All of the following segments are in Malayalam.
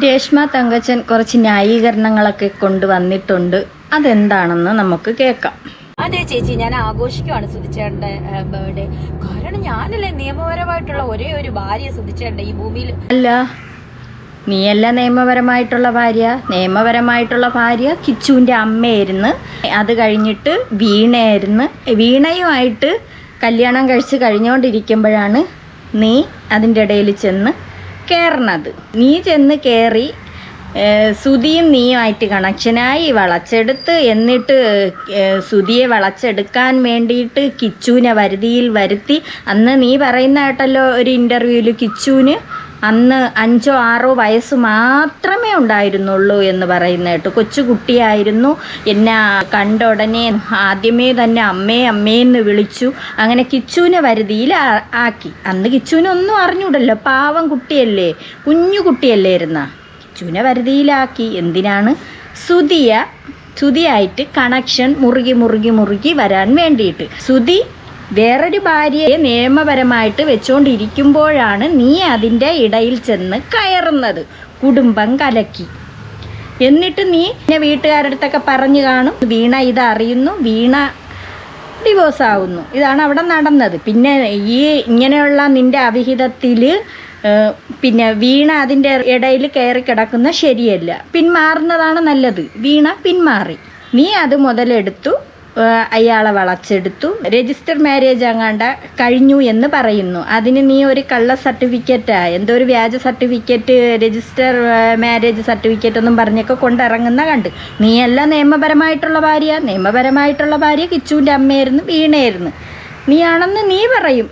രേഷ്മ തങ്കച്ചൻ കുറച്ച് ന്യായീകരണങ്ങളൊക്കെ കൊണ്ടുവന്നിട്ടുണ്ട്. അതെന്താണെന്ന് നമുക്ക് കേൾക്കാം. അതെ ചേച്ചി, ഞാൻ ആഘോഷിക്കുവാണ് സുധിച്ചേട്ടന്റെ ബർത്ത്ഡേ. കാരണം ഞാനല്ലേ നിയമപരമായിട്ടുള്ള ഒരേ ഒരു ഭാര്യ സുധിച്ചേട്ടന്റെ ഈ ഭൂമിയിൽ. അല്ല, നീയല്ല നിയമപരമായിട്ടുള്ള ഭാര്യ. നിയമപരമായിട്ടുള്ള ഭാര്യ കിച്ചുവിൻ്റെ അമ്മയായിരുന്നു. അത് കഴിഞ്ഞിട്ട് വീണയായിരുന്നു. വീണയുമായിട്ട് കല്യാണം കഴിച്ച് കഴിഞ്ഞുകൊണ്ടിരിക്കുമ്പോഴാണ് നീ അതിൻ്റെ ഇടയിൽ ചെന്ന് കയറണത്. നീ ചെന്ന് കയറി സുധിയും നീയുമായിട്ട് കണക്ഷനായി വളച്ചെടുത്ത്, എന്നിട്ട് സുധിയെ വളച്ചെടുക്കാൻ വേണ്ടിയിട്ട് കിച്ചുവിനെ വരുതിയിൽ വരുത്തി. അന്ന് നീ പറയുന്ന കേട്ടല്ലോ ഒരു ഇൻ്റർവ്യൂവിൽ, കിച്ചുവിന് അന്ന് 5 or 6 വയസ്സ് മാത്രമേ ഉണ്ടായിരുന്നുള്ളൂ എന്ന് പറയുന്ന കേട്ടു. കൊച്ചുകുട്ടിയായിരുന്നു. എന്നെ കണ്ട ഉടനെ ആദ്യമേ തന്നെ അമ്മേന്ന് വിളിച്ചു. അങ്ങനെ കിച്ചുവിനെ വരുതിയിൽ ആക്കി. അന്ന് കിച്ചുവിനൊന്നും അറിഞ്ഞൂടല്ലോ, പാവം കുട്ടിയല്ലേ, കുഞ്ഞു കുട്ടിയല്ലേ ഇരുന്ന. കിച്ചുവിനെ വരുതിയിലാക്കി. എന്തിനാണ്? സുധിയായിട്ട് കണക്ഷൻ മുറുകി വരാൻ വേണ്ടിയിട്ട്. സുധി വേറൊരു ഭാര്യയെ നിയമപരമായിട്ട് വെച്ചുകൊണ്ടിരിക്കുമ്പോഴാണ് നീ അതിൻ്റെ ഇടയിൽ ചെന്ന് കയറുന്നത്, കുടുംബം കലക്കി. എന്നിട്ട് നീ വീട്ടുകാരുടെ അടുത്തൊക്കെ പറഞ്ഞു കാണും. വീണ ഇതറിയുന്നു, വീണ ഡിവോഴ്സ് ആവുന്നു. ഇതാണ് അവിടെ നടന്നത്. പിന്നെ ഈ ഇങ്ങനെയുള്ള നിൻ്റെ അവിഹിതത്തിൽ പിന്നെ വീണ അതിൻ്റെ ഇടയിൽ കയറി കിടക്കുന്ന ശരിയല്ല, പിന്മാറുന്നതാണ് നല്ലത്. വീണ പിന്മാറി. നീ അത് മുതലെടുത്തു, അയാളെ വളച്ചെടുത്തു. രജിസ്റ്റർ മാരേജ് അങ്ങാണ്ട കഴിഞ്ഞു എന്ന് പറയുന്നു. അതിന് നീ ഒരു കള്ള സർട്ടിഫിക്കറ്റാ, എന്തോ ഒരു വ്യാജ സർട്ടിഫിക്കറ്റ്, രജിസ്റ്റർ മാരേജ് സർട്ടിഫിക്കറ്റ് ഒന്നും പറഞ്ഞൊക്കെ കൊണ്ടിറങ്ങുന്ന കണ്ട്. നീയല്ല നിയമപരമായിട്ടുള്ള ഭാര്യ കിച്ചുവിൻ്റെ അമ്മയായിരുന്നു, വീണയായിരുന്നു. നീയാണെന്ന് നീ പറയും.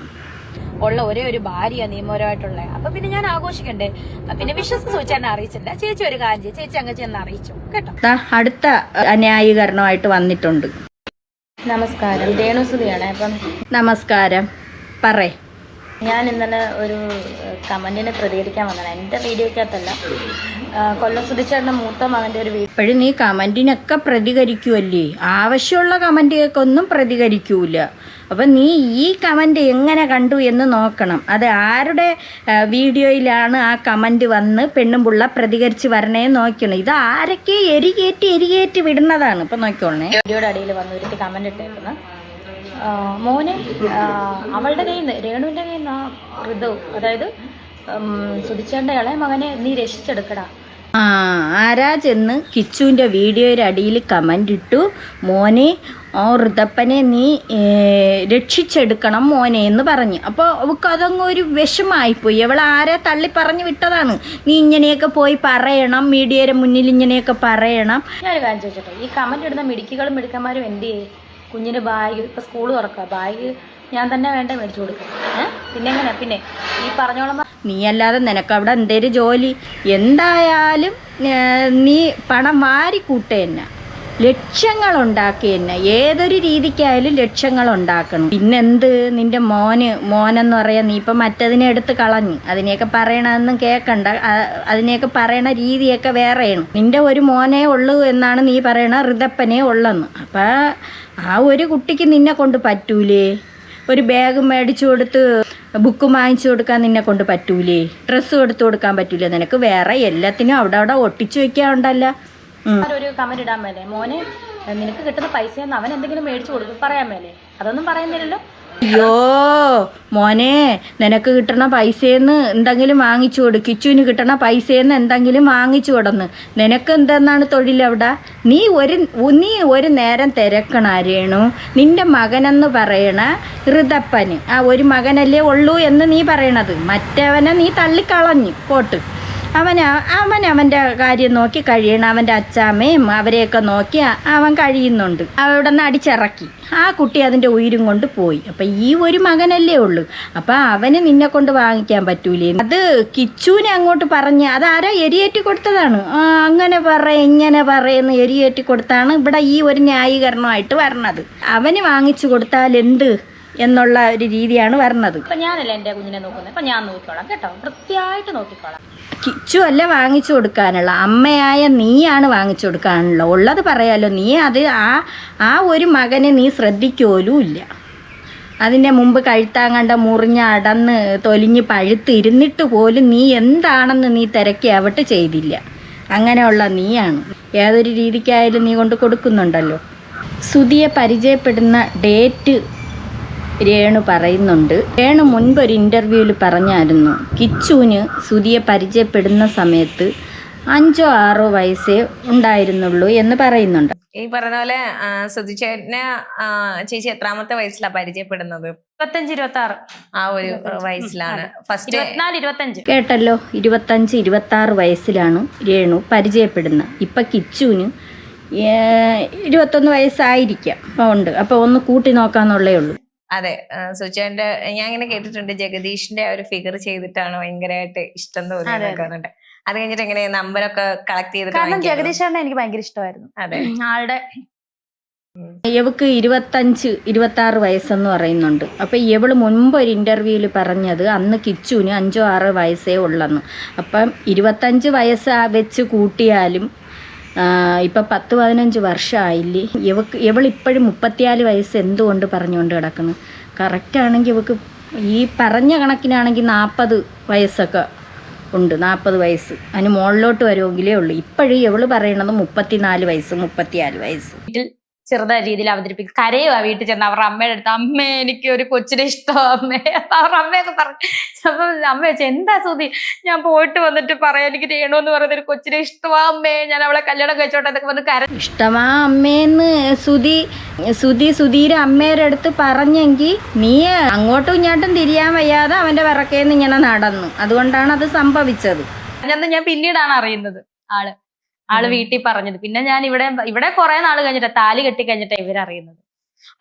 ഉള്ള ഒരേ ഒരു ഭാര്യ നിയമപരമായിട്ടുള്ള. അപ്പൊ പിന്നെ ഞാൻ ആഘോഷിക്കണ്ടേ? പിന്നെ ചോദിച്ചാൽ അറിയിച്ചില്ല. ചേച്ചി ഒരു കാര്യം, ചേച്ചി അങ്ങ് ചെന്ന് അറിയിച്ചു കേട്ടോ. അടുത്ത ന്യായീകരണമായിട്ട് വന്നിട്ടുണ്ട്. നമസ്കാരം, രേണുസുതിയാണ്. അപ്പം നമസ്കാരം, പറയേ. ഞാൻ ഇന്നലെ ഒരു കമന്റിന് പ്രതികരിക്കാൻ വന്നതാണ്. എൻ്റെ വീഡിയോക്കകത്തല്ല, കൊല്ലം സുധിച്ചേട്ടൻ്റെ മൂത്ത മകൻ്റെ ഒരു വീഡിയോ. ഇപ്പോഴും നീ കമന്റിനൊക്കെ പ്രതികരിക്കുമല്ലേ? ആവശ്യമുള്ള കമന്റിനൊന്നും പ്രതികരിക്കൂല. അപ്പം നീ ഈ കമന്റ് എങ്ങനെ കണ്ടു എന്ന് നോക്കണം. അത് ആരുടെ വീഡിയോയിലാണ് ആ കമന്റ് വന്ന് പെണ്ണും പുള്ള പ്രതികരിച്ച് വരണേ നോക്കണം. ഇത് ആരൊക്കെ എരികേറ്റ് വിടുന്നതാണ്. ഇപ്പം നോക്കിക്കോളണേ. വീഡിയോയുടെ അടിയിൽ വന്ന് ഒരു കമന്റ് ഇട്ടേക്കുന്നത്, മോനെ അവളുടെ കയ്യിൽ നിന്ന്, രേണുവിൻ്റെ കയ്യിൽ നിന്ന് ആ ഋതു, അതായത് സുധിച്ചേട്ടൻ്റെ ഇളയ മകനെ നീ രക്ഷിച്ചെടുക്കടാ. ആരാ ചെന്ന് കിച്ചുവിൻ്റെ വീഡിയോയുടെ അടിയിൽ കമൻ്റ് ഇട്ടു, മോനെ ആ ഋതപ്പനെ നീ രക്ഷിച്ചെടുക്കണം മോനെ എന്ന് പറഞ്ഞ്. അപ്പോൾ അവൾക്ക് അതങ്ങ് ഒരു വിഷമായിപ്പോയി. അവൾ ആരെ തള്ളി പറഞ്ഞു വിട്ടതാണ്. നീ ഇങ്ങനെയൊക്കെ പോയി പറയണം, മീഡിയയുടെ മുന്നിൽ ഇങ്ങനെയൊക്കെ പറയണം. ഞാനൊരു കാര്യം ചോദിച്ചോട്ടെ, ഈ കമൻ്റ് ഇടുന്ന മിടുക്കികളും മിടുക്കന്മാരും എന്ത് ചെയ്യും? കുഞ്ഞിന് ബാഗ്, ഇപ്പോൾ സ്കൂൾ തുറക്കുക, ബാഗ് ഞാൻ തന്നെ വേണ്ടേ മേടിച്ചു കൊടുക്കുക? പിന്നെ എങ്ങനെയാ? പിന്നെ ഈ പറഞ്ഞോളം നീ അല്ലാതെ നിനക്കവിടെ എന്തേലും ജോലി? എന്തായാലും നീ പണം വാരിക്കൂട്ടേ തന്നെ, ലക്ഷ്യങ്ങളുണ്ടാക്കി തന്നെ. ഏതൊരു രീതിക്കായാലും ലക്ഷ്യങ്ങളുണ്ടാക്കണം. പിന്നെന്ത്, നിൻ്റെ മോനെന്ന് പറയാൻ നീ ഇപ്പം മറ്റതിനെ എടുത്ത് കളഞ്ഞ്. അതിനെയൊക്കെ പറയണമെന്നും കേൾക്കണ്ട. അതിനെയൊക്കെ പറയണ രീതിയൊക്കെ വേറെയാണ്. നിൻ്റെ ഒരു മോനേ ഉള്ളൂ എന്നാണ് നീ പറയണ, ഋതപ്പനേ ഉള്ളെന്ന്. അപ്പം ആ ഒരു കുട്ടിക്ക് നിന്നെ കൊണ്ട് പറ്റൂലേ? ഒരു ബാഗ് മേടിച്ചു കൊടുത്ത്, ബുക്ക് വാങ്ങിച്ചു കൊടുക്കാൻ നിന്നെ കൊണ്ട് പറ്റൂലേ? ഡ്രസ്സ് എടുത്തു കൊടുക്കാൻ പറ്റൂലേ? നിനക്ക് വേറെ എല്ലാത്തിനും അവിടെ ഒട്ടിച്ചു വെക്കാറുണ്ടല്ലോ. ഒരു കമന്റ് ഇടാൻ മേലെ, മോനെ നിനക്ക് കിട്ടുന്ന പൈസയെന്ന് അവൻ എന്തെങ്കിലും മേടിച്ചു കൊടുക്കും പറയാൻ മേലെ? അതൊന്നും പറയുന്നില്ലല്ലോ. അയ്യോ മോനെ, നിനക്ക് കിട്ടണ പൈസയെന്ന് എന്തെങ്കിലും വാങ്ങിച്ചു കൊടു. കിച്ചുവിന് കിട്ടണ പൈസയെന്ന് എന്തെങ്കിലും വാങ്ങിച്ചു കൊടുന്ന്. നിനക്ക് എന്തെന്നാണ് തൊഴിലവിടെ? നീ ഒരു നേരം തിരക്കണാരേണു. നിന്റെ മകനെന്ന് പറയണ ഋതപ്പന് ആ ഒരു മകനല്ലേ ഉള്ളൂ എന്ന് നീ പറയണത്. മറ്റവനെ നീ തള്ളിക്കളഞ്ഞു പോട്ട്. അവൻ്റെ കാര്യം നോക്കി കഴിയണം. അവൻ്റെ അച്ചാമ്മയും അവരെയൊക്കെ നോക്കി അവൻ കഴിയുന്നുണ്ട്. അവിടെ നിന്ന് അടിച്ചിറക്കി. ആ കുട്ടി അതിൻ്റെ ഉയിരും കൊണ്ട് പോയി. അപ്പം ഈ ഒരു മകനല്ലേ ഉള്ളൂ. അപ്പം അവന് നിന്നെ കൊണ്ട് വാങ്ങിക്കാൻ പറ്റൂലേ? അത് കിച്ചുവിനെ അങ്ങോട്ട് പറഞ്ഞ് അതാരാ എരിയേറ്റി കൊടുത്തതാണ്. അങ്ങനെ ഇങ്ങനെ പറയുന്ന എരിയേറ്റി കൊടുത്താണ് ഇവിടെ ഈ ഒരു ന്യായീകരണമായിട്ട് വരണത്. അവന് വാങ്ങിച്ചു കൊടുത്താൽ എന്ത് എന്നുള്ള ഒരു രീതിയാണ് വരണത്. ഇപ്പം ഞാനല്ല എൻ്റെ കുഞ്ഞിനെ നോക്കുന്നത്. അപ്പം ഞാൻ നോക്കിക്കോളാം കേട്ടോ, വൃത്തിയായിട്ട് നോക്കിക്കോളാം. കിച്ചു അല്ല വാങ്ങിച്ചു കൊടുക്കാനുള്ള, അമ്മയായ നീയാണ് വാങ്ങിച്ചു കൊടുക്കാനുള്ള. ഉള്ളത് പറയാലോ. നീ അത് ആ ഒരു മകനെ നീ ശ്രദ്ധിക്കോലും ഇല്ല. അതിൻ്റെ മുമ്പ് കഴുത്താൻ കണ്ട മുറിഞ്ഞ് അടന്ന് തൊലിഞ്ഞ് പഴുത്ത് ഇരുന്നിട്ട് പോലും നീ എന്താണെന്ന് നീ തിരക്കി ആവട്ടെ ചെയ്തില്ല. അങ്ങനെയുള്ള നീയാണ്. ഏതൊരു രീതിക്കായാലും നീ കൊണ്ട് കൊടുക്കുന്നുണ്ടല്ലോ. സുധിയെ പരിചയപ്പെടുന്ന ഡേറ്റ് രേണു പറയുന്നുണ്ട്. രേണു മുൻപൊരു ഇൻ്റർവ്യൂവിൽ പറഞ്ഞായിരുന്നു, കിച്ചുവിന് സുധിയെ പരിചയപ്പെടുന്ന സമയത്ത് 5 or 6 വയസ്സേ ഉണ്ടായിരുന്നുള്ളൂ എന്ന് പറയുന്നുണ്ട്. ഈ പറഞ്ഞ പോലെ സുധിച്ചേട്ടനെ ചേച്ചി എത്രാമത്തെ വയസ്സിലാണ് പരിചയപ്പെടുന്നത്? 25-26 ആ ഒരു വയസ്സിലാണ് ഫസ്റ്റ്. 24-25 കേട്ടല്ലോ, 25-26 വയസ്സിലാണ് രേണു പരിചയപ്പെടുന്നത്. ഇപ്പം കിച്ചുവിന് 21 വയസ്സായിരിക്കാം. അപ്പോൾ ഉണ്ട്, അപ്പോൾ ഒന്ന് കൂട്ടി നോക്കാന്നുള്ളേ ഉള്ളൂ. അതെ, സുധിച്ചേട്ടന്റെ ഞാൻ ഇങ്ങനെ കേട്ടിട്ടുണ്ട്, ജഗദീഷിന്റെ ഒരു ഫിഗർ ചെയ്തിട്ടാണ് ഭയങ്കരമായിട്ട് ഇഷ്ടം തോന്നിയത്. അത് കഴിഞ്ഞിട്ട് എങ്ങനെ നമ്പരൊക്കെ കളക്ട് ചെയ്തിട്ട്? കാരണം ജഗദീഷേട്ടനെ എനിക്ക് ഭയങ്കര ഇഷ്ടമായിരുന്നു. അതെ, ആളുടെ ഇവക്ക് 25-26 വയസ്സെന്ന് പറയുന്നുണ്ട്. അപ്പം ഇവള് മുൻപ് ഒരു ഇൻ്റർവ്യൂവിൽ പറഞ്ഞത് അന്ന് കിച്ചുവിന് 5 or 6 വയസ്സേ ഉള്ളെന്ന്. അപ്പം 25 വയസ്സ് വെച്ച് കൂട്ടിയാലും ഇപ്പം 10-15 വർഷമായില്ലേ. ഇവളിപ്പോഴും 34 വയസ്സ് എന്തുകൊണ്ട് പറഞ്ഞുകൊണ്ട് കിടക്കുന്നു? കറക്റ്റാണെങ്കിൽ ഇവക്ക് ഈ പറഞ്ഞ കണക്കിനാണെങ്കിൽ 40 വയസ്സൊക്കെ ഉണ്ട്. 40 വയസ്സ് അതിന് മുകളിലോട്ട് വരുമെങ്കിലേ ഉള്ളൂ. ഇപ്പോഴും ഇവള് പറയണത് 34 വയസ്സ് 34 വയസ്സ്. വീട്ടിൽ ചെറുതായ രീതിയിൽ അവതരിപ്പിക്കും. കരയുവാ വീട്ടിൽ ചെന്ന് അവരുടെ അമ്മയുടെ അടുത്ത്, അമ്മേ എനിക്ക് ഒരു കൊച്ചിനെ ഇഷ്ടം അമ്മേ. അപ്പൊ അവരുടെ അമ്മയൊക്കെ പറഞ്ഞു. അപ്പൊ അമ്മ വെച്ചാൽ എന്താ സുധി, ഞാൻ പോയിട്ട് വന്നിട്ട് പറയാം എനിക്ക് രേണു എന്ന് പറയുന്ന ഒരു കൊച്ചിനെ ഇഷ്ടമാ അമ്മേ, ഞാൻ അവളെ കല്യാണം കഴിച്ചോട്ടെ എന്നൊക്കെ പറഞ്ഞ് ഇഷ്ടമാ അമ്മേന്ന് സുധീരെ അമ്മയുടെ അടുത്ത് പറഞ്ഞെങ്കിൽ നീ അങ്ങോട്ടും ഇങ്ങോട്ടും തിരിയാൻ വയ്യാതെ അവന്റെ വിറക്കേന്ന് ഇങ്ങനെ നടന്നു. അതുകൊണ്ടാണ് അത് സംഭവിച്ചത്. ഞാൻ പിന്നീടാണ് അറിയുന്നത് ആള് വീട്ടിൽ പറഞ്ഞത്. പിന്നെ ഞാൻ ഇവിടെ കുറെ നാൾ കഴിഞ്ഞിട്ടാ, താലി കെട്ടി കഴിഞ്ഞിട്ടാ ഇവരറിയുന്നത്.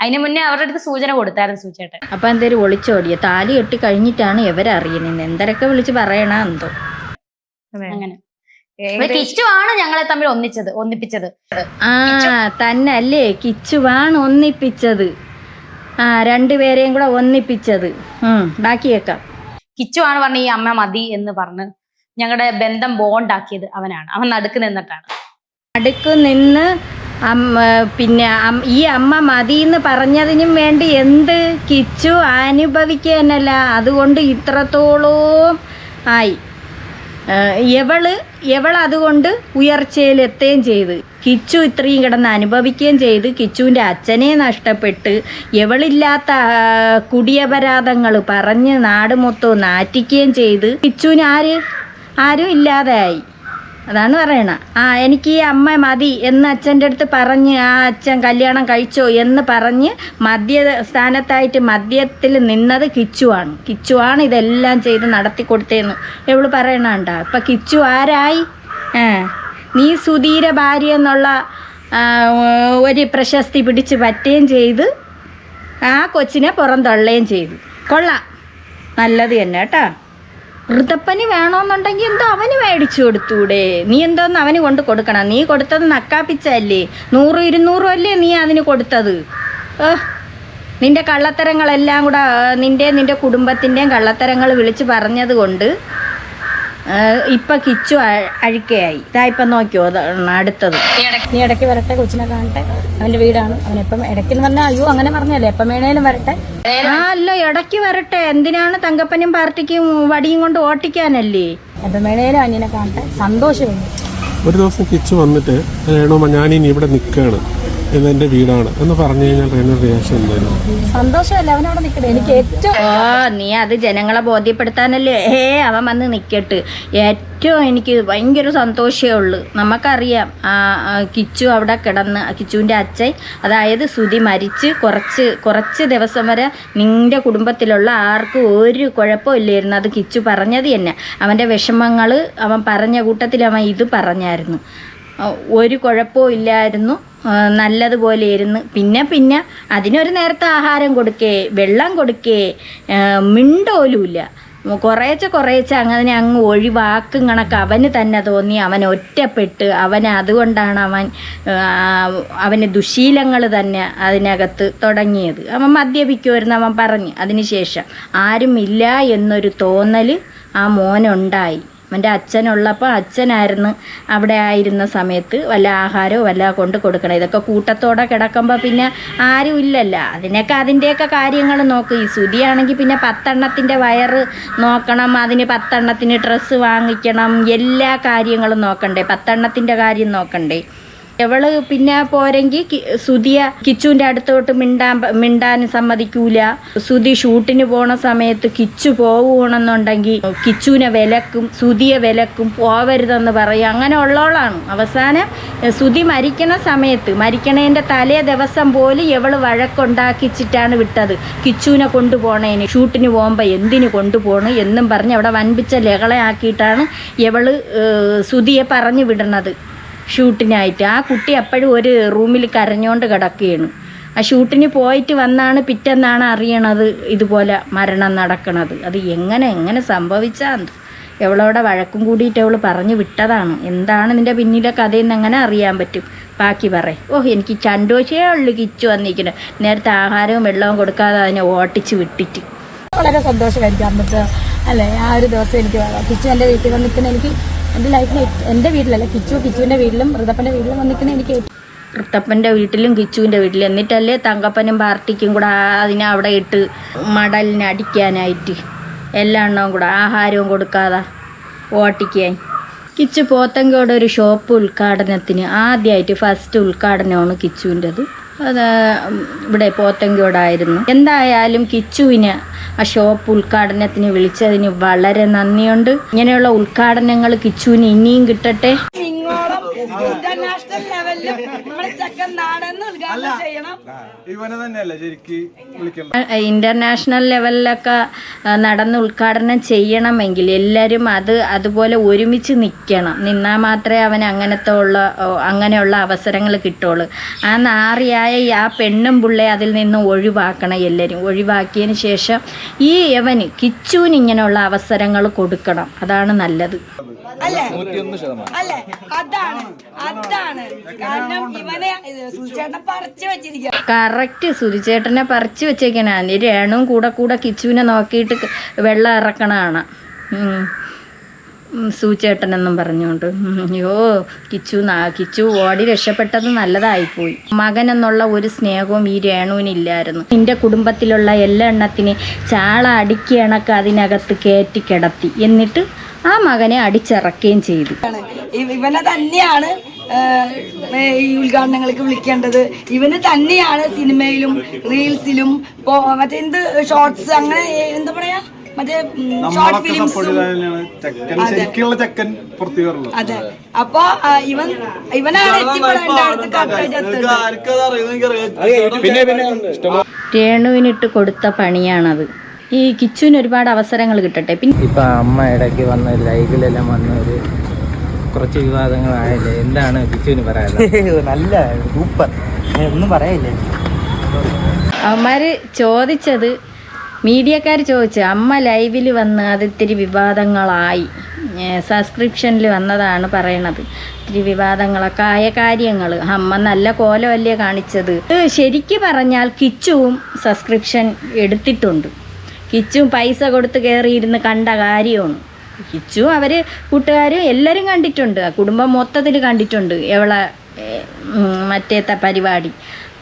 അതിന് മുന്നേ അവരുടെ അടുത്ത് സൂചന കൊടുത്തായിരുന്നു സൂചേട്ടൻ. അപ്പൊ എന്തേലും ഒളിച്ചോടിയ? താലി കെട്ടി കഴിഞ്ഞിട്ടാണ് ഇവരറിയുന്നത്. എന്തരൊക്കെ വിളിച്ച് പറയണ എന്തോ. അങ്ങനെ കിച്ചുവാണ് ഞങ്ങളെ തമ്മിൽ ഒന്നിപ്പിച്ചത്. തന്നെ അല്ലേ, കിച്ചുവാണ് ഒന്നിപ്പിച്ചത്. രണ്ടുപേരെയും കൂടെ ഒന്നിപ്പിച്ചത്. ബാക്കി കേക്കാം. കിച്ചുവാണ് പറഞ്ഞ ഈ അമ്മ മതി എന്ന് പറഞ്ഞ് ഞങ്ങളുടെ ബന്ധം ബോണ്ടാക്കിയത് അവനാണ്. അവൻ നടുക്ക് നിന്നിട്ടാണ്. നടുക്ക് നിന്ന് പിന്നെ ഈ അമ്മ മതി എന്ന് പറഞ്ഞതിനും വേണ്ടി എന്ത് കിച്ചു അനുഭവിക്കാനല്ല. അതുകൊണ്ട് ഇത്രത്തോളം ആയി. എവൾ അതുകൊണ്ട് ഉയർച്ചയിലെത്തുകയും ചെയ്ത്. കിച്ചു ഇത്രയും കിടന്ന് അനുഭവിക്കുകയും ചെയ്ത്. കിച്ചുവിൻ്റെ അച്ഛനെ നഷ്ടപ്പെട്ട് എവളില്ലാത്ത കുടിയപരാധങ്ങൾ പറഞ്ഞ് നാട് മൊത്തം നാറ്റിക്കുകയും ചെയ്ത് കിച്ചുവിന് ആരും ഇല്ലാതെയായി. അതാണ് പറയണ. എനിക്ക് ഈ അമ്മ മതി എന്ന് അച്ഛൻ്റെ അടുത്ത് പറഞ്ഞ് ആ അച്ഛൻ കല്യാണം കഴിച്ചോ എന്ന് പറഞ്ഞ് സ്ഥാനത്തായിട്ട് മദ്യത്തിൽ നിന്നത് കിച്ചുവാണ് ഇതെല്ലാം ചെയ്ത് നടത്തി കൊടുത്തേന്ന് എവള് പറയണണ്ട. ഇപ്പം കിച്ചു ആരായി? നീ സുധീര ഭാര്യ എന്നുള്ള ഒരു പ്രശസ്തി പിടിച്ച് പറ്റുകയും ചെയ്ത് ആ കൊച്ചിനെ പുറന്തള്ളുകയും ചെയ്തു. കൊള്ളാം, നല്ലത് തന്നെ കേട്ടാ. ഋതപ്പന് വേണമെന്നുണ്ടെങ്കിൽ എന്തോ അവന് മേടിച്ചു കൊടുത്തൂടെ? നീ എന്തോന്ന് അവന് കൊണ്ട് കൊടുക്കണം? നീ കൊടുത്തത് നക്കാപ്പിച്ചല്ലേ? 100-200 അല്ലേ നീ അതിന് കൊടുത്തത്? നിന്റെ കള്ളത്തരങ്ങളെല്ലാം കൂടെ നിന്റെ കുടുംബത്തിൻ്റെയും കള്ളത്തരങ്ങൾ വിളിച്ച് പറഞ്ഞത് കൊണ്ട് ഇപ്പം കിച്ചു അഴുക്കയായി. ഇതായിപ്പം നോക്കിയോ അടുത്തത്. നീ ഇടയ്ക്ക് വരട്ടെ, കൊച്ചിനെ കാണട്ടെ, അവന്റെ വീടാണ്. അവനെപ്പം ഇടയ്ക്കെന്ന് പറഞ്ഞാൽ അയ്യോ അങ്ങനെ പറഞ്ഞല്ലേ, എപ്പം വേണേലും വരട്ടെ. അല്ല, ഇടയ്ക്ക് വരട്ടെ. എന്തിനാണ് തങ്കപ്പനും പാർട്ടിക്കും വടിയും കൊണ്ട് ഓട്ടിക്കാനല്ലേ? എപ്പം വേണേലും അനിയനെ കാണട്ടെ, സന്തോഷമുണ്ട്. ഒരു ദിവസം കിച്ചു വന്നിട്ട് രേണുമ്മ ഞാനിനി ഇവിടെ നിൽക്കുകയാണ്, ഇതെന്റെ വീടാണ് എന്ന് പറഞ്ഞു കഴിഞ്ഞാൽ റേണു റിയാക്ഷൻ എന്തായിരുന്നു? സന്തോഷമല്ല, അവനവിടെ നിൽക്കട്ടെ. എനിക്ക് ഏറ്റവും നീ അത് ജനങ്ങളെ ബോധ്യപ്പെടുത്താനല്ലേ അവൻ വന്ന് നിൽക്കട്ട്. ഏറ്റവും എനിക്ക് ഭയങ്കര സന്തോഷമേ ഉള്ളൂ. നമുക്കറിയാം കിച്ചു അവിടെ കിടന്ന്, കിച്ചുവിൻ്റെ അച്ഛൻ അതായത് സുധി മരിച്ച് കുറച്ച് ദിവസം വരെ നിൻ്റെ കുടുംബത്തിലുള്ള ആർക്കും ഒരു കുഴപ്പമില്ലായിരുന്നു. അത് കിച്ചു പറഞ്ഞത് തന്നെ. അവൻ്റെ വിഷമങ്ങൾ അവൻ പറഞ്ഞ കൂട്ടത്തിൽ അവൻ ഇത് പറഞ്ഞായിരുന്നു. ഒരു കുഴപ്പവും ഇല്ലായിരുന്നു, നല്ലതുപോലെ ഇരുന്ന്. പിന്നെ അതിനൊരു നേരത്തെ ആഹാരം കൊടുക്കേ, വെള്ളം കൊടുക്കേ, മിണ്ടോലുമില്ല. കുറേശ്ശെ അങ്ങനെ അങ്ങ് ഒഴിവാക്കും കണക്ക് അവന് തന്നെ തോന്നി. അവൻ ഒറ്റപ്പെട്ട് അതുകൊണ്ടാണ് അവന് ദുശീലങ്ങൾ തന്നെ അതിനകത്ത് തുടങ്ങിയത്. അവൻ മദ്യപിക്കുമായിരുന്നു അവൻ പറഞ്ഞ്. അതിനുശേഷം ആരുമില്ല എന്നൊരു തോന്നൽ ആ മോനുണ്ടായി. അവൻ്റെ അച്ഛനുള്ളപ്പോൾ അച്ഛനായിരുന്നു അവിടെ ആയിരുന്ന സമയത്ത് വല്ല ആഹാരമോ വല്ല കൊണ്ട് കൊടുക്കണം. ഇതൊക്കെ കൂട്ടത്തോടെ കിടക്കുമ്പോൾ പിന്നെ ആരും ഇല്ലല്ലോ, അതിനൊക്കെ അതിൻ്റെയൊക്കെ കാര്യങ്ങൾ നോക്കും. ഈ സുതിയാണെങ്കിൽ പിന്നെ 10 എണ്ണത്തിൻ്റെ വയറ് നോക്കണം, അതിന് 10 എണ്ണത്തിന് ഡ്രസ്സ് വാങ്ങിക്കണം, എല്ലാ കാര്യങ്ങളും നോക്കണ്ടേ, 10 എണ്ണത്തിൻ്റെ കാര്യം നോക്കണ്ടേ. ഇവള് പിന്നെ പോരെങ്കിൽ സുതിയ കിച്ചുവിൻ്റെ അടുത്തോട്ട് മിണ്ടാൻ സമ്മതിക്കൂല. സുതി ഷൂട്ടിന് പോണ സമയത്ത് കിച്ചു പോവുകയാണെന്നുണ്ടെങ്കിൽ കിച്ചുവിനെ വിലക്കും, സുതിയെ വിലക്കും, പോവരുതെന്ന് പറയും. അങ്ങനെ ഉള്ളവളാണ്. അവസാനം സുതി മരിക്കണ സമയത്ത്, മരിക്കണേൻ്റെ തലേ ദിവസം പോലും ഇവള് വഴക്കുണ്ടാക്കിച്ചിട്ടാണ് വിട്ടത്. കിച്ചുവിനെ കൊണ്ടുപോണേന്, ഷൂട്ടിന് പോകുമ്പോൾ എന്തിനു കൊണ്ടുപോകണം എന്നും പറഞ്ഞ് അവിടെ വൻപിച്ച ലഹളയാക്കിയിട്ടാണ് ഇവള് സുതിയെ പറഞ്ഞു വിടുന്നത് ഷൂട്ടിനായിട്ട്. ആ കുട്ടി അപ്പോഴും ഒരു റൂമിൽ കരഞ്ഞുകൊണ്ട് കിടക്കുകയാണ്. ആ ഷൂട്ടിന് പോയിട്ട് വന്നാണ് പിറ്റെന്നാണ് അറിയണത് ഇതുപോലെ മരണം നടക്കണത്. അത് എങ്ങനെ സംഭവിച്ചാൽ എവളോടെ വഴക്കും കൂടിയിട്ട് അവൾ പറഞ്ഞു വിട്ടതാണ്. എന്താണ് നിൻ്റെ പിന്നിലെ കഥയെന്ന് എങ്ങനെ അറിയാൻ പറ്റും? ബാക്കി പറയും. എനിക്ക് സന്തോഷമേ ഉള്ളൂ കിച്ചു വന്നിരിക്കുന്നത്. നേരത്തെ ആഹാരവും വെള്ളവും കൊടുക്കാതെ അതിനെ ഓട്ടിച്ച് വിട്ടിട്ട്. വളരെ സന്തോഷമായിരിക്കും അന്നത്തെ അല്ലേ ആ ഒരു ദിവസം. എനിക്ക് കിച്ചു എൻ്റെ വീട്ടിൽ വന്നിരിക്കുന്ന എനിക്ക് എൻ്റെ ലൈഫിൽ എൻ്റെ വീട്ടിലല്ല, കിച്ചുവിൻ്റെ വീട്ടിലും ഋതപ്പൻ്റെ വീട്ടിലും വന്നിരിക്കുന്ന എനിക്ക് ഋത്തപ്പൻ്റെ വീട്ടിലും കിച്ചുവിൻ്റെ വീട്ടിലും. എന്നിട്ടല്ലേ തങ്കപ്പനും പാർട്ടിക്കും കൂടെ അതിനെ അവിടെ ഇട്ട് മടലിന് അടിക്കാനായിട്ട് എല്ലാ എണ്ണവും കൂടെ ആഹാരവും കൊടുക്കാതെ ഓട്ടിക്കാൻ. കിച്ചു പോത്തങ്കോട് ഒരു ഷോപ്പ് ഉദ്ഘാടനത്തിന് ആദ്യമായിട്ട് ഫസ്റ്റ് ഉദ്ഘാടനമാണ് കിച്ചുവിൻ്റെത്. അത് ഇവിടെ പോത്തങ്കോടായിരുന്നു. എന്തായാലും കിച്ചുവിന് ആ ഷോപ്പ് ഉദ്ഘാടനത്തിന് വിളിച്ചതിന് വളരെ നന്ദിയുണ്ട്. ഇങ്ങനെയുള്ള ഉദ്ഘാടനങ്ങൾ കിച്ചുവിന് ഇനിയും കിട്ടട്ടെ. ഇന്റർനാഷണൽ ലെവലിലും നമ്മുടെ ചെക്കൻ നാടെന്ന് ഉദ്ഘാടനം ചെയ്യണം. ഇന്റർനാഷണൽ ലെവലിലൊക്കെ നടന്ന് ഉദ്ഘാടനം ചെയ്യണമെങ്കിൽ എല്ലാവരും അതുപോലെ ഒരുമിച്ച് നിന്നാൽ മാത്രമേ അവന് അങ്ങനെയുള്ള അവസരങ്ങൾ കിട്ടുള്ളൂ. ആ നാറിയായ ആ പെണ്ണും പിള്ളയെ അതിൽ നിന്ന് ഒഴിവാക്കണം. എല്ലാവരും ഒഴിവാക്കിയതിന് ശേഷം ഈ കിച്ചുവിന് ഇങ്ങനെയുള്ള അവസരങ്ങൾ കൊടുക്കണം. അതാണ് നല്ലത്. അല്ലേ അതാണ് കാരണം ഇവനെ സുചേട്ടനെ പറിച്ചു വെച്ചിരിക്കുക. കറക്റ്റ് സുധിച്ചേട്ടനെ പറിച്ചു വെച്ചേക്കണ. രേണുവും കൂടെ കിച്ചുവിനെ നോക്കിയിട്ട് വെള്ളം ഇറക്കണതാണ് സൂചേട്ടനെന്നും പറഞ്ഞുകൊണ്ട്. അയ്യോ കിച്ചു ഓടി രക്ഷപ്പെട്ടത് നല്ലതായിപ്പോയി. മകൻ എന്നുള്ള ഒരു സ്നേഹവും ഈ രേണുവിനില്ലായിരുന്നു. നിന്റെ കുടുംബത്തിലുള്ള എല്ലാ എണ്ണത്തിന് ചാള അടിക്കണക്ക് അതിനകത്ത് കയറ്റി കിടത്തി. എന്നിട്ട് ആ മകനെ അടിച്ചിറക്കുകയും ചെയ്തു. ഇവനെ തന്നെയാണ് ഈ ഉദ്ഘാടനങ്ങൾക്ക് വിളിക്കേണ്ടത്. ഇവന് തന്നെയാണ് സിനിമയിലും റീൽസിലും മറ്റെന്ത് ഷോർട്സ് അങ്ങനെ എന്താ പറയാ മറ്റേ ഷോർട്ട് ഫിലിംസും. അതെ, അപ്പൊ ഇവനാണ് രേണുവിനിട്ട് കൊടുത്ത പണിയാണത്. ഈ കിച്ചുവിന് ഒരുപാട് അവസരങ്ങൾ കിട്ടട്ടെ. പിന്നെ ഇപ്പം അമ്മ ഇടയ്ക്ക് വന്ന ലൈവിലെല്ലാം വന്ന ഒരു കുറച്ച് വിവാദങ്ങളായല്ലേ, എന്താണ് കിച്ചുവിന് പറയാനുള്ളത്? നല്ല സൂപ്പർ, ഒന്നും പറയില്ലേ. അവന്മാർ ചോദിച്ചത്, മീഡിയക്കാർ ചോദിച്ചു, അമ്മ ലൈവിൽ വന്ന് അത് ഇത്തിരി വിവാദങ്ങളായി, സബ്സ്ക്രിപ്ഷനിൽ വന്നതാണ് പറയണത്. ഇത്തിരി വിവാദങ്ങളൊക്കെ ആയ കാര്യങ്ങൾ. അമ്മ നല്ല കോലമല്ലേ കാണിച്ചത്. ശരിക്ക് പറഞ്ഞാൽ കിച്ചുവും സബ്സ്ക്രിപ്ഷൻ എടുത്തിട്ടുണ്ട്. കിച്ചും പൈസ കൊടുത്ത് കയറിയിരുന്ന് കണ്ട കാര്യമാണ്. കിച്ചു അവർ കൂട്ടുകാരും എല്ലാവരും കണ്ടിട്ടുണ്ട്. കുടുംബം മൊത്തത്തിൽ കണ്ടിട്ടുണ്ട് മറ്റേത്തെ പരിപാടി.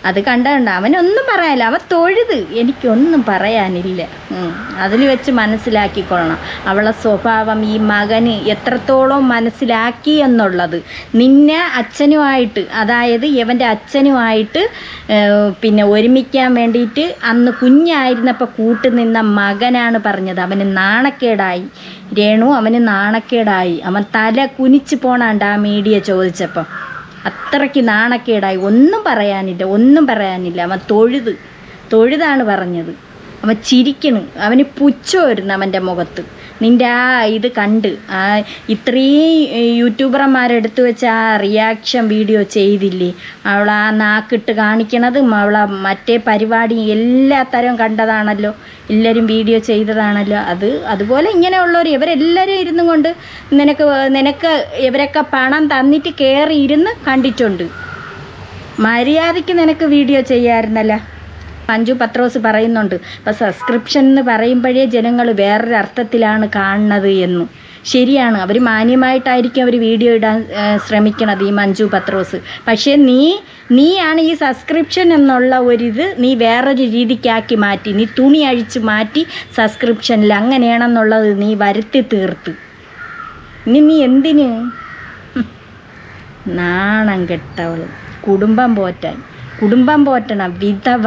അത് കണ്ടുകൊണ്ട് അവനൊന്നും പറയാനില്ല. അവൻ തൊഴുത്, എനിക്കൊന്നും പറയാനില്ല. അതിൽ വെച്ച് മനസ്സിലാക്കിക്കൊള്ളണം അവളെ സ്വഭാവം. ഈ മകന് എത്രത്തോളം മനസ്സിലാക്കി എന്നുള്ളത്. നിന്നെ അച്ഛനുമായിട്ട്, അതായത് ഇവൻ്റെ അച്ഛനുമായിട്ട് പിന്നെ ഒരുമിക്കാൻ വേണ്ടിയിട്ട് അന്ന് കുഞ്ഞായിരുന്നപ്പോൾ കൂട്ടുനിന്ന മകനാണ് പറഞ്ഞത്. അവന് നാണക്കേടായി രേണു, അവന് നാണക്കേടായി. അവൻ തല കുനിച്ച് പോണാണ്ട് ആ മീഡിയ ചോദിച്ചപ്പം. അത്രയ്ക്ക് നാണക്കേടായി. ഒന്നും പറയാനില്ല. അവൻ തൊഴുതാണ് പറഞ്ഞത്. അവൻ ചിരിക്കണ്. അവന് പുച്ഛമായിരുന്നു അവൻ്റെ മുഖത്ത്. നിൻ്റെ ആ ഇത് കണ്ട് ഇത്രയും യൂട്യൂബർമാരെടുത്ത് വെച്ച് ആ റിയാക്ഷൻ വീഡിയോ ചെയ്തില്ലേ, അവൾ ആ നാക്കിട്ട് കാണിക്കണതും അവളെ മറ്റേ പരിപാടി എല്ലാ തരവും കണ്ടതാണല്ലോ, എല്ലാവരും വീഡിയോ ചെയ്തതാണല്ലോ. അതുപോലെ ഇങ്ങനെയുള്ളവർ ഇവരെല്ലാവരും ഇരുന്നും കൊണ്ട് നിനക്ക് ഇവരൊക്കെ പണം തന്നിട്ട് കയറി ഇരുന്ന് കണ്ടിട്ടുണ്ട്. മര്യാദയ്ക്ക് നിനക്ക് വീഡിയോ ചെയ്യാമായിരുന്നല്ലോ. മഞ്ജു പത്രോസ് പറയുന്നുണ്ട്, ഇപ്പം സബ്സ്ക്രിപ്ഷൻ എന്ന് പറയുമ്പോഴേ ജനങ്ങൾ വേറൊരു അർത്ഥത്തിലാണ് കാണുന്നത് എന്ന്. ശരിയാണ്, അവർ മാന്യമായിട്ടായിരിക്കും അവർ വീഡിയോ ഇടാൻ ശ്രമിക്കണത്, ഈ മഞ്ജു പത്രോസ്. പക്ഷേ നീയാണ് ഈ സബ്സ്ക്രിപ്ഷൻ എന്നുള്ള ഒരിത് നീ വേറൊരു രീതിക്കാക്കി മാറ്റി. നീ തുണി അഴിച്ച് മാറ്റി സബ്സ്ക്രിപ്ഷനിൽ അങ്ങനെയാണെന്നുള്ളത് നീ വരുത്തി തീർത്ത്. ഇനി നീ എന്തിന്? നാണം കെട്ടവൾ. കുടുംബം പോറ്റണം, വിധവ.